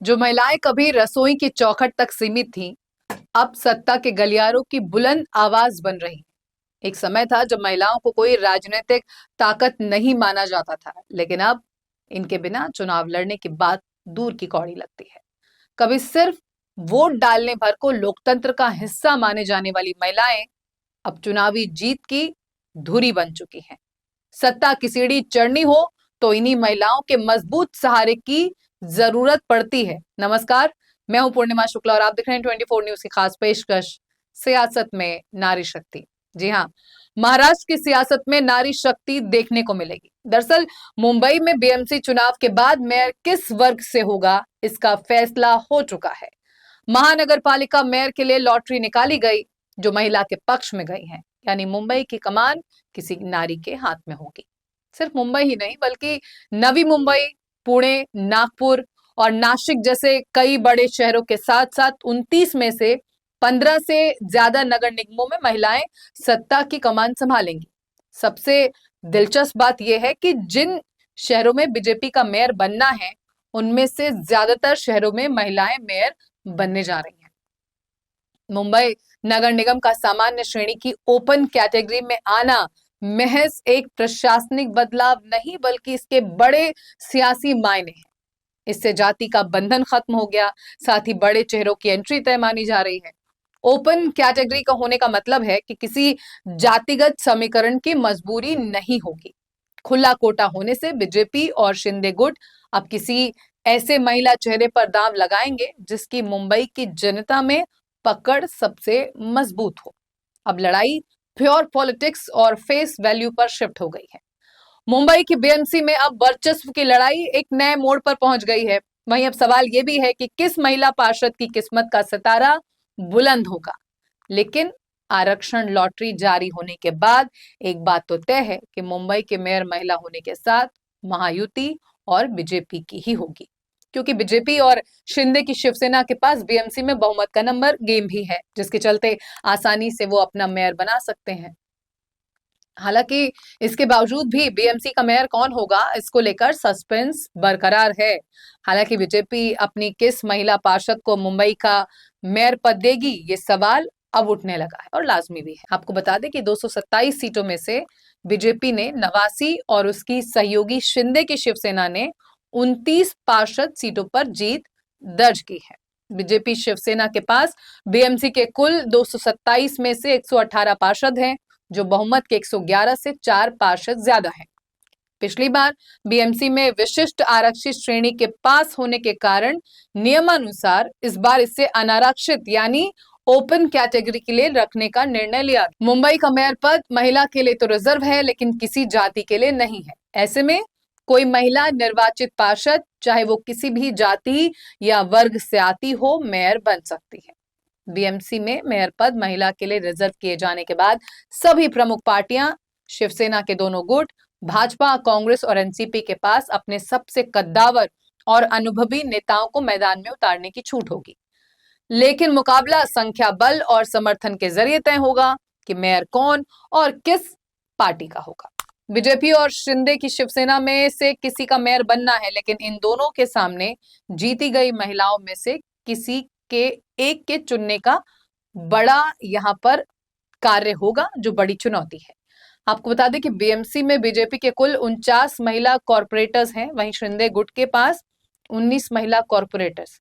जो महिलाएं कभी रसोई की चौखट तक सीमित थीं, अब सत्ता के गलियारों की बुलंद आवाज बन रही। एक समय था जब महिलाओं को कोई राजनीतिक ताकत नहीं माना जाता था, लेकिन अब इनके बिना चुनाव लड़ने की बात दूर की कौड़ी लगती है। कभी सिर्फ वोट डालने भर को लोकतंत्र का हिस्सा माने जाने वाली महिलाएं अब चुनावी जीत की धुरी बन चुकी हैं। सत्ता की सीढ़ी चढ़नी हो तो इन्हीं महिलाओं के मजबूत सहारे की जरूरत पड़ती है। नमस्कार, मैं हूं पूर्णिमा शुक्ला और आप देख रहे हैं 24 न्यूज की खास पेशकश सियासत में नारी शक्ति। जी हाँ, महाराष्ट्र की सियासत में नारी शक्ति देखने को मिलेगी। दरअसल मुंबई में बीएमसी चुनाव के बाद मेयर किस वर्ग से होगा, इसका फैसला हो चुका है। महानगर पालिका मेयर के लिए लॉटरी निकाली गई जो महिला के पक्ष में गई है, यानी मुंबई की कमान किसी नारी के हाथ में होगी। सिर्फ मुंबई ही नहीं बल्कि नवी मुंबई, पुणे, नागपुर और नासिक जैसे कई बड़े शहरों के साथ साथ 29 में से 15 से ज्यादा नगर निगमों में महिलाएं सत्ता की कमान संभालेंगी। सबसे दिलचस्प बात यह है कि जिन शहरों में बीजेपी का मेयर बनना है, उनमें से ज्यादातर शहरों में महिलाएं मेयर बनने जा रही हैं। मुंबई नगर निगम का सामान्य श्रेणी की ओपन कैटेगरी में आना महज एक प्रशासनिक बदलाव नहीं बल्कि इसके बड़े सियासी मायने हैं। इससे जाति का बंधन खत्म हो गया, साथ ही बड़े चेहरों की एंट्री तय मानी जा रही है। ओपन कैटेगरी का होने का मतलब है कि किसी जातिगत समीकरण की मजबूरी नहीं होगी। खुला कोटा होने से बीजेपी और शिंदे गुट अब किसी ऐसे महिला चेहरे पर दांव लगाएंगे जिसकी मुंबई की जनता में पकड़ सबसे मजबूत हो। अब लड़ाई प्योर पॉलिटिक्स और फेस वैल्यू पर शिफ्ट हो गई है। मुंबई की बीएमसी में अब वर्चस्व की लड़ाई एक नए मोड़ पर पहुंच गई है। वहीं अब सवाल यह भी है कि किस महिला पार्षद की किस्मत का सितारा बुलंद होगा। लेकिन आरक्षण लॉटरी जारी होने के बाद एक बात तो तय है कि मुंबई के मेयर महिला होने के साथ महायुति और बीजेपी की ही होगी, क्योंकि बीजेपी और शिंदे की शिवसेना के पास बीएमसी में बहुमत का नंबर गेम भी है, जिसके चलते आसानी से वो अपना मेयर बना सकते हैं। हालांकि इसके बावजूद भी बीएमसी का मेयर कौन होगा, इसको लेकर सस्पेंस बरकरार है। हालांकि बीजेपी अपनी किस महिला पार्षद को मुंबई का मेयर पद देगी, ये सवाल अब उठने लगा है और लाजमी भी है। आपको बता दें कि 227 सीटों में से बीजेपी ने 89 और उसकी सहयोगी शिंदे की शिवसेना ने 29 पार्षद सीटों पर जीत दर्ज की है। बीजेपी शिवसेना के पास बीएमसी के कुल 227 में से 118 पार्षद हैं, जो बहुमत के 111 से 4 पार्षद ज्यादा हैं। पिछली बार बीएमसी में विशिष्ट आरक्षित श्रेणी के पास होने के कारण नियमानुसार इस बार इसे अनारक्षित यानी ओपन कैटेगरी के लिए रखने का निर्णय लिया। मुंबई का मेयर पद महिला के लिए तो रिजर्व है, लेकिन किसी जाति के लिए नहीं है। ऐसे में कोई महिला निर्वाचित पार्षद, चाहे वो किसी भी जाति या वर्ग से आती हो, मेयर बन सकती है। बीएमसी में मेयर पद महिला के लिए रिजर्व किए जाने के बाद सभी प्रमुख पार्टियां, शिवसेना के दोनों गुट, भाजपा, कांग्रेस और एनसीपी के पास अपने सबसे कद्दावर और अनुभवी नेताओं को मैदान में उतारने की छूट होगी। लेकिन मुकाबला संख्या बल और समर्थन के जरिए तय होगा कि मेयर कौन और किस पार्टी का होगा। बीजेपी और शिंदे की शिवसेना में से किसी का मेयर बनना है, लेकिन इन दोनों के सामने जीती गई महिलाओं में से किसी के एक के चुनने का बड़ा यहां पर कार्य होगा, जो बड़ी चुनौती है। आपको बता दें कि बीएमसी में बीजेपी के कुल 49 महिला कॉर्पोरेटर्स हैं, वहीं शिंदे गुट के पास 19 महिला कॉर्पोरेटर्स।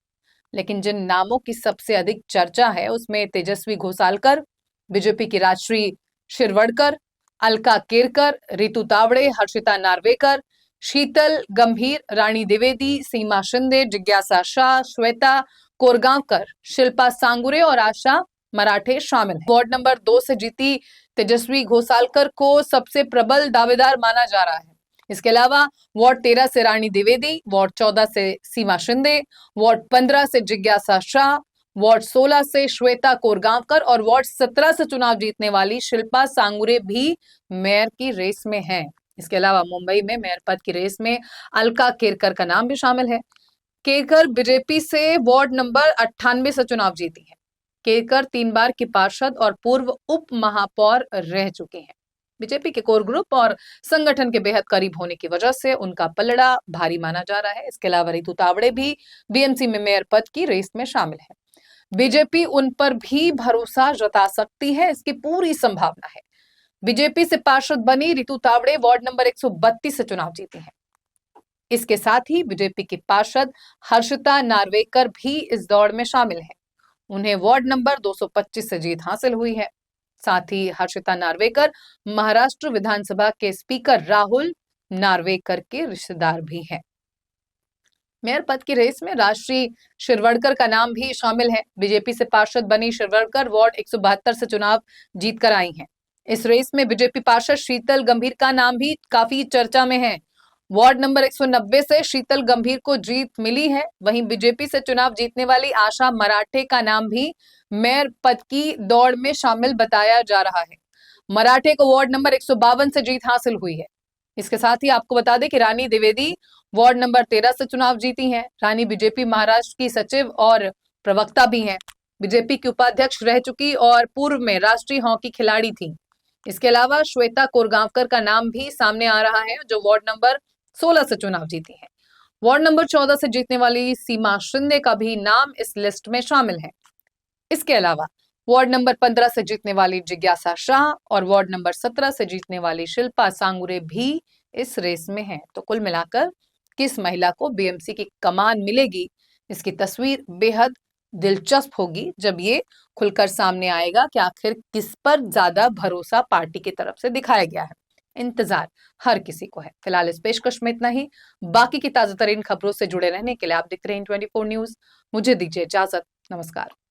लेकिन जिन नामों की सबसे अधिक चर्चा है उसमें तेजस्वी घोसालकर, बीजेपी की राजश्री शिरवड़कर, अलका केरकर, रितु तावड़े, हर्षिता नार्वेकर, शीतल गंभीर, रानी द्विवेदी, सीमा शिंदे, जिज्ञासा शाह, श्वेता कोरगांवकर, शिल्पा सांगुरे और आशा मराठे शामिल हैं। वार्ड नंबर 2 से जीती तेजस्वी घोसालकर को सबसे प्रबल दावेदार माना जा रहा है। इसके अलावा वार्ड 13 से रानी द्विवेदी, वार्ड 14 से सीमा शिंदे, वार्ड 15 से जिज्ञासा शाह, वार्ड 16 से श्वेता कोरगांवकर और वार्ड 17 से चुनाव जीतने वाली शिल्पा सांगुरे भी मेयर की रेस में हैं। इसके अलावा मुंबई में मेयर पद की रेस में अलका केरकर का नाम भी शामिल है। केरकर बीजेपी से वार्ड नंबर 98 से चुनाव जीती है। केरकर 3 बार की पार्षद और पूर्व उप महापौर रह चुके हैं। बीजेपी के कोर ग्रुप और संगठन के बेहद करीब होने की वजह से उनका पलड़ा भारी माना जा रहा है। इसके अलावा रितु तावड़े भी बीएमसी में मेयर पद की रेस में शामिल है। बीजेपी उन पर भी भरोसा जता सकती है, इसकी पूरी संभावना है। बीजेपी से पार्षद बनी रितु तावड़े वार्ड नंबर 132 से चुनाव जीती हैं। इसके साथ ही बीजेपी की पार्षद हर्षिता नार्वेकर भी इस दौड़ में शामिल है। उन्हें वार्ड नंबर 225 से जीत हासिल हुई है। साथ ही हर्षिता नार्वेकर महाराष्ट्र विधानसभा के स्पीकर राहुल नार्वेकर के रिश्तेदार भी हैं। मेयर पद की रेस में राष्ट्रीय शिरवड़कर का नाम भी शामिल है। बीजेपी से पार्षद बनी शिरवड़कर वार्ड 172 से चुनाव जीतकर आई हैं। इस रेस में बीजेपी पार्षद शीतल गंभीर का नाम भी काफी चर्चा में है। वार्ड नंबर 190 से शीतल गंभीर को जीत मिली है। वहीं बीजेपी से चुनाव जीतने वाली आशा मराठे का नाम भी मेयर पद की दौड़ में शामिल बताया जा रहा है। मराठे को वार्ड नंबर 152 से जीत हासिल हुई है। इसके साथ ही आपको बता दें कि रानी द्विवेदी वार्ड नंबर 13 से चुनाव जीती हैं। रानी बीजेपी महाराष्ट्र की सचिव और प्रवक्ता भी हैं। बीजेपी की उपाध्यक्ष रह चुकी और पूर्व में राष्ट्रीय हॉकी खिलाड़ी थी। इसके अलावा श्वेता कोरगांवकर का नाम भी सामने आ रहा है, जो वार्ड नंबर 16 से चुनाव जीती है। वार्ड नंबर 14 से जीतने वाली सीमा शिंदे का भी नाम इस लिस्ट में शामिल है। इसके अलावा वार्ड नंबर 15 से जीतने वाली जिज्ञासा शाह और वार्ड नंबर 17 से जीतने वाली शिल्पा सांगुरे भी इस रेस में हैं। तो कुल मिलाकर किस महिला को बीएमसी की कमान मिलेगी, इसकी तस्वीर बेहद दिलचस्प होगी जब ये खुलकर सामने आएगा कि आखिर किस पर ज्यादा भरोसा पार्टी की तरफ से दिखाया गया है। इंतजार हर किसी को है। फिलहाल इस पेशकश में इतना ही। बाकी की ताजा तरीन खबरों से जुड़े रहने के लिए आप देखते रहिए 24 न्यूज। मुझे दीजिए इजाजत। नमस्कार।